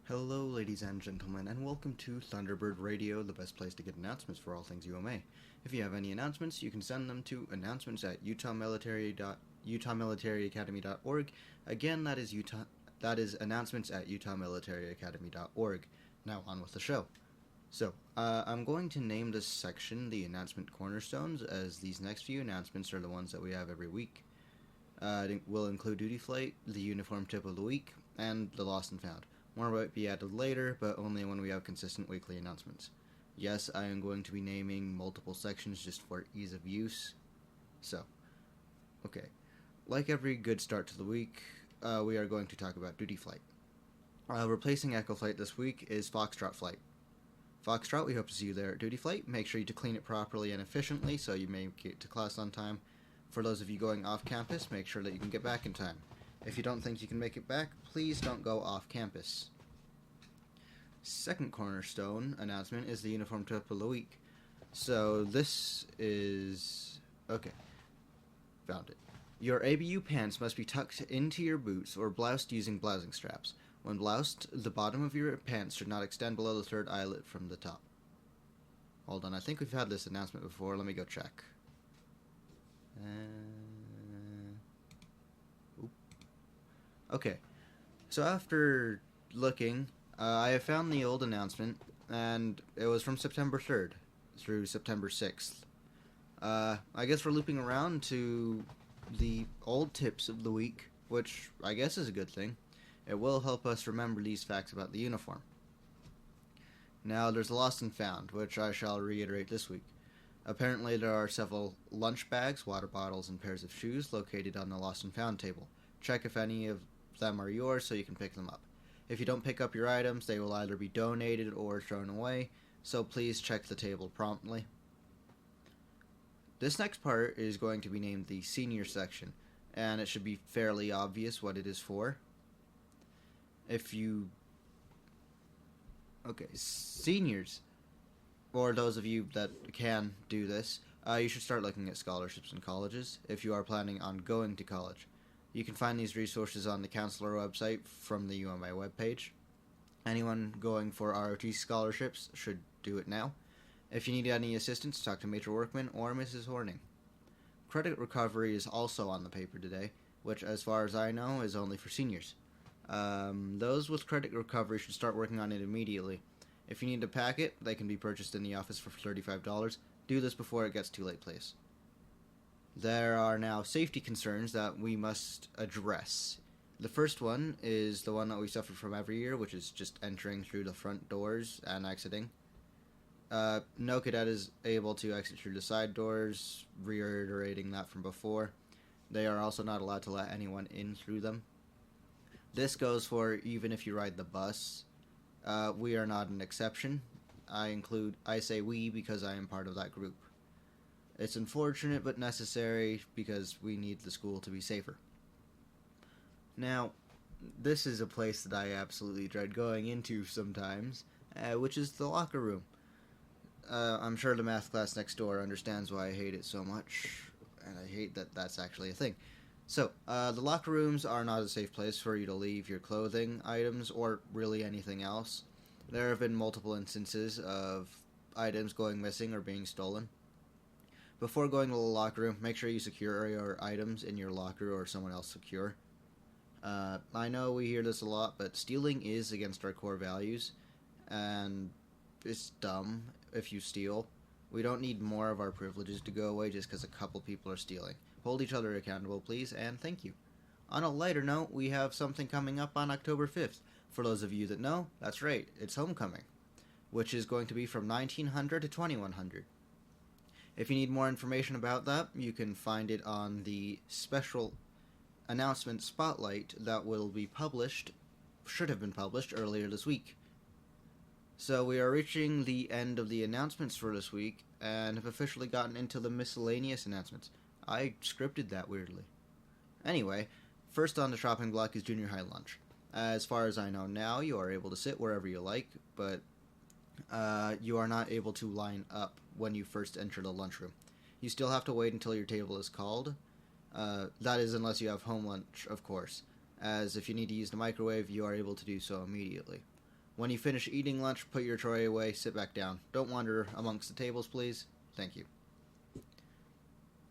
Hello, ladies and gentlemen, and welcome to Thunderbird Radio, the best place to get announcements for all things UMA. If you have any announcements, you can send them to announcements at utahmilitaryacademy.org. Again, that is announcements at utahmilitaryacademy.org. Now on with the show. I'm going to name this section the announcement cornerstones, as these next few announcements are the ones that we have every week. It will include duty flight, the uniform tip of the week, and the lost and found. More might be added later, but only when we have consistent weekly announcements. Yes, I am going to be naming multiple sections just for ease of use. Okay. Like every good start to the week, we are going to talk about duty flight. Replacing Echo Flight this week is Foxtrot Flight. Foxtrot, we hope to see you there at duty flight. Make sure you clean it properly and efficiently so you may get to class on time. For those of you going off campus, make sure that you can get back in time. If you don't think you can make it back, please don't go off campus. Second cornerstone announcement is the uniform tip of the week. So this is... okay. Found it. Your ABU pants must be tucked into your boots or bloused using blousing straps. When bloused, the bottom of your pants should not extend below the third eyelet from the top. Hold on, I think we've had this announcement before. Let me go check. Okay, so after looking, I have found the old announcement, and it was from September 3rd through September 6th. I guess we're looping around to the old tips of the week, which I guess is a good thing. It will help us remember these facts about the uniform. Now, there's lost and found, which I shall reiterate this week. Apparently, there are several lunch bags, water bottles, and pairs of shoes located on the lost and found table. Check if any of them are yours so you can pick them up. If you don't pick up your items, they will either be donated or thrown away, so please check the table promptly. This next part is going to be named the senior section, and it should be fairly obvious what it is for. Seniors, or those of you that can do this, you should start looking at scholarships in colleges if you are planning on going to college. You can find these resources on the counselor website from the UMI webpage. Anyone going for ROT scholarships should do it now. If you need any assistance, talk to Major Workman or Mrs. Horning. Credit recovery is also on the paper today, which, as far as I know, is only for seniors. Those with credit recovery should start working on it immediately. If you need a packet, they can be purchased in the office for $35. Do this before it gets too late, please. There are now safety concerns that we must address. The first one is the one that we suffer from every year, which is just entering through the front doors and exiting. No cadet is able to exit through the side doors, reiterating that from before. They are also not allowed to let anyone in through them. This goes for even if you ride the bus. We are not an exception. I say we because I am part of that group. It's unfortunate but necessary because we need the school to be safer. Now, this is a place that I absolutely dread going into sometimes, which is the locker room. I'm sure the math class next door understands why I hate it so much, and I hate that that's actually a thing. So, the locker rooms are not a safe place for you to leave your clothing items or really anything else. There have been multiple instances of items going missing or being stolen. Before going to the locker room, make sure you secure your items in your locker or someone else secure. I know we hear this a lot, but stealing is against our core values, and it's dumb if you steal. We don't need more of our privileges to go away just because a couple people are stealing. Hold each other accountable, please, and thank you. On a lighter note, we have something coming up on October 5th. For those of you that know, that's right, it's homecoming, which is going to be from 1900 to 2100. If you need more information about that, you can find it on the special announcement spotlight that should have been published earlier this week. So we are reaching the end of the announcements for this week, and have officially gotten into the miscellaneous announcements. I scripted that weirdly. Anyway, first on the shopping block is junior high lunch. As far as I know now, you are able to sit wherever you like, but you are not able to line up when you first enter the lunchroom. You still have to wait until your table is called. That is unless you have home lunch, of course, as if you need to use the microwave, you are able to do so immediately. When you finish eating lunch, put your tray away, sit back down. Don't wander amongst the tables, please. Thank you.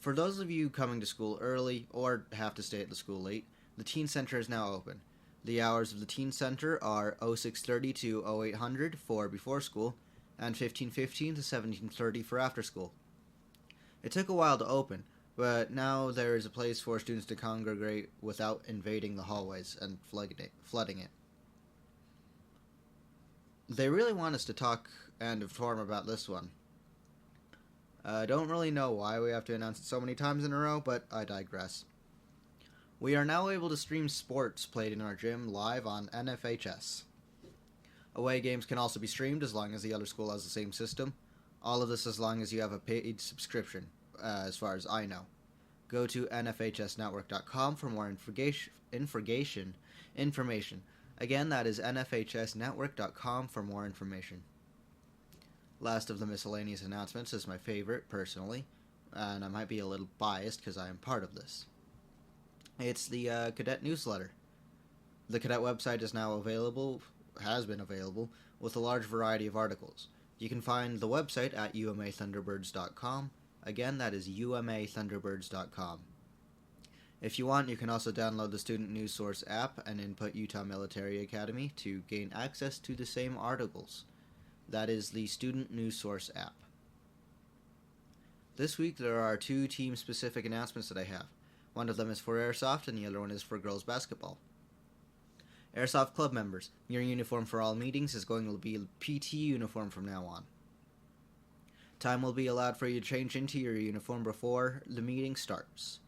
For those of you coming to school early or have to stay at the school late, the Teen Center is now open. The hours of the Teen Center are 0630 to 0800 for before school, and 1515 to 1730 for after school. It took a while to open, but now there is a place for students to congregate without invading the hallways and flooding it. They really want us to talk and inform about this one. I don't really know why we have to announce it so many times in a row, but I digress. We are now able to stream sports played in our gym live on NFHS. Away games can also be streamed as long as the other school has the same system. All of this as long as you have a paid subscription, as far as I know. Go to nfhsnetwork.com for more information. Again, that is nfhsnetwork.com for more information. Last of the miscellaneous announcements is my favorite, personally, and I might be a little biased because I am part of this. It's the Cadet newsletter. The Cadet website is now available, has been available, with a large variety of articles. You can find the website at umathunderbirds.com. Again, that is umathunderbirds.com. If you want, you can also download the Student News Source app and input Utah Military Academy to gain access to the same articles. That is the Student News Source app. This week there are two team-specific announcements that I have. One of them is for Airsoft and the other one is for girls basketball. Airsoft Club members, your uniform for all meetings is going to be a PT uniform from now on. Time will be allowed for you to change into your uniform before the meeting starts.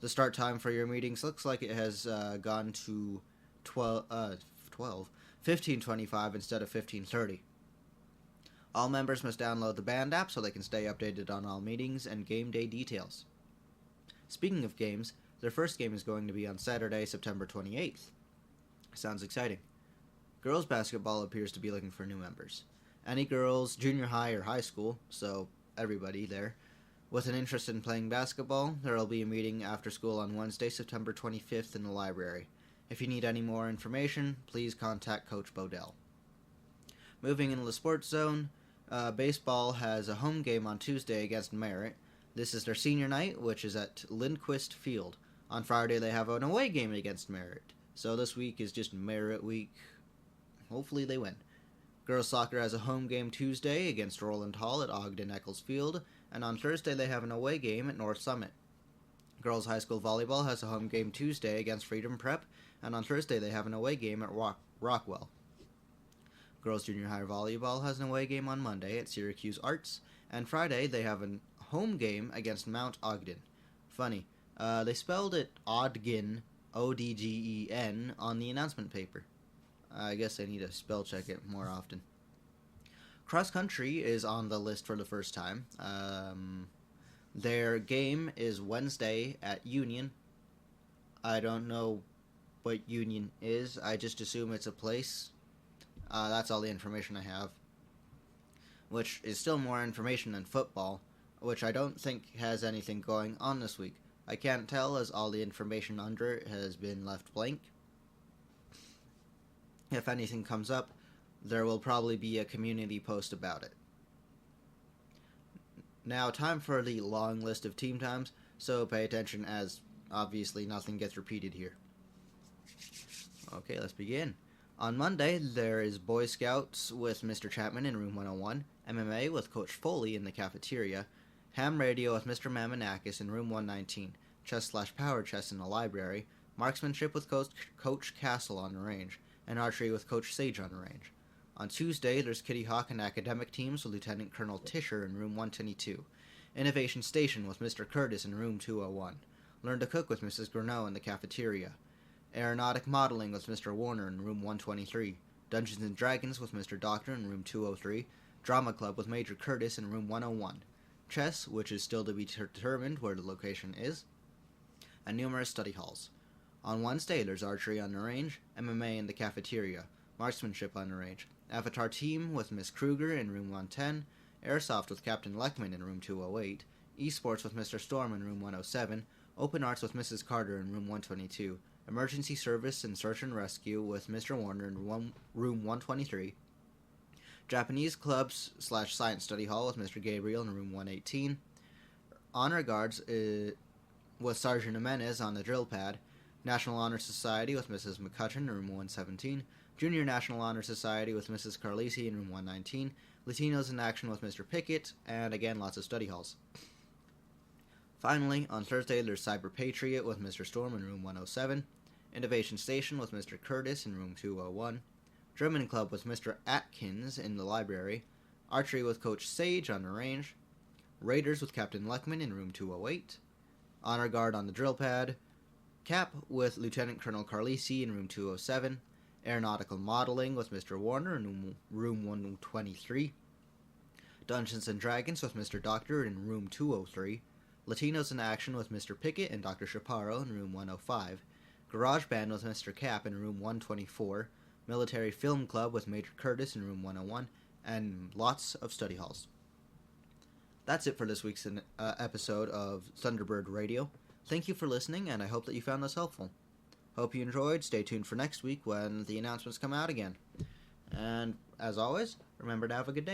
The start time for your meetings looks like it has gone to 15:25 instead of 15:30. All members must download the band app so they can stay updated on all meetings and game day details. Speaking of games, their first game is going to be on Saturday, September 28th. Sounds exciting. Girls basketball appears to be looking for new members. Any girls, junior high or high school, so everybody there, with an interest in playing basketball, there will be a meeting after school on Wednesday, September 25th in the library. If you need any more information, please contact Coach Bodell. Moving into the sports zone, baseball has a home game on Tuesday against Merritt. This is their senior night, which is at Lindquist Field. On Friday, they have an away game against Merritt. So this week is just Merritt week. Hopefully they win. Girls soccer has a home game Tuesday against Roland Hall at Ogden Eccles Field, and on Thursday they have an away game at North Summit. Girls high school volleyball has a home game Tuesday against Freedom Prep, and on Thursday they have an away game at Rockwell. Girls junior high volleyball has an away game on Monday at Syracuse Arts, and Friday they have a home game against Mount Ogden. Funny, they spelled it Ogden, O-D-G-E-N, on the announcement paper. I guess I need to spell check it more often. Cross country is on the list for the first time. Their game is Wednesday at Union. I don't know what Union is. I just assume it's a place. That's all the information I have. Which is still more information than football, which I don't think has anything going on this week. I can't tell as all the information under it has been left blank. If anything comes up, there will probably be a community post about it. Now, time for the long list of team times, so pay attention as obviously nothing gets repeated here. Okay, let's begin. On Monday, there is Boy Scouts with Mr. Chapman in Room 101, MMA with Coach Foley in the cafeteria, Ham Radio with Mr. Mamanakis in Room 119, Chess/Power Chess in the library, Marksmanship with Coach Castle on the range, and Archery with Coach Sage on the range. On Tuesday, there's Kitty Hawk and academic teams with Lieutenant Colonel Tisher in Room 122, Innovation Station with Mr. Curtis in Room 201, Learn to Cook with Mrs. Gurneau in the cafeteria, Aeronautic Modeling with Mr. Warner in Room 123, Dungeons & Dragons with Mr. Doctor in Room 203, Drama Club with Major Curtis in Room 101, Chess, which is still to be determined where the location is, and numerous study halls. On Wednesday, there's Archery on the range, MMA in the cafeteria, Marksmanship on the range, Avatar Team with Miss Kruger in Room 110, Airsoft with Captain Leckman in Room 208, Esports with Mr. Storm in Room 107, Open Arts with Mrs. Carter in Room 122, Emergency Service and Search and Rescue with Mr. Warner in Room 123, Japanese Clubs / Science Study Hall with Mr. Gabriel in room 118. Honor Guards with Sergeant Jimenez on the drill pad. National Honor Society with Mrs. McCutcheon in room 117. Junior National Honor Society with Mrs. Carlisi in room 119. Latinos in Action with Mr. Pickett, and again, lots of study halls. Finally, on Thursday, there's Cyber Patriot with Mr. Storm in room 107. Innovation Station with Mr. Curtis in room 201. German Club with Mr. Atkins in the library. Archery with Coach Sage on the range. Raiders with Captain Luckman in room 208. Honor Guard on the drill pad. CAP with Lieutenant Colonel Carlisi in room 207. Aeronautical Modeling with Mr. Warner in room 123. Dungeons and Dragons with Mr. Doctor in room 203. Latinos in Action with Mr. Pickett and Dr. Chaparro in room 105. Garage Band with Mr. Cap in room 124. Military Film Club with Major Curtis in room 101. And lots of study halls. That's it for this week's episode of Thunderbird Radio. Thank you for listening, and I hope that you found this helpful. Hope you enjoyed. Stay tuned for next week when the announcements come out again. And, as always, remember to have a good day.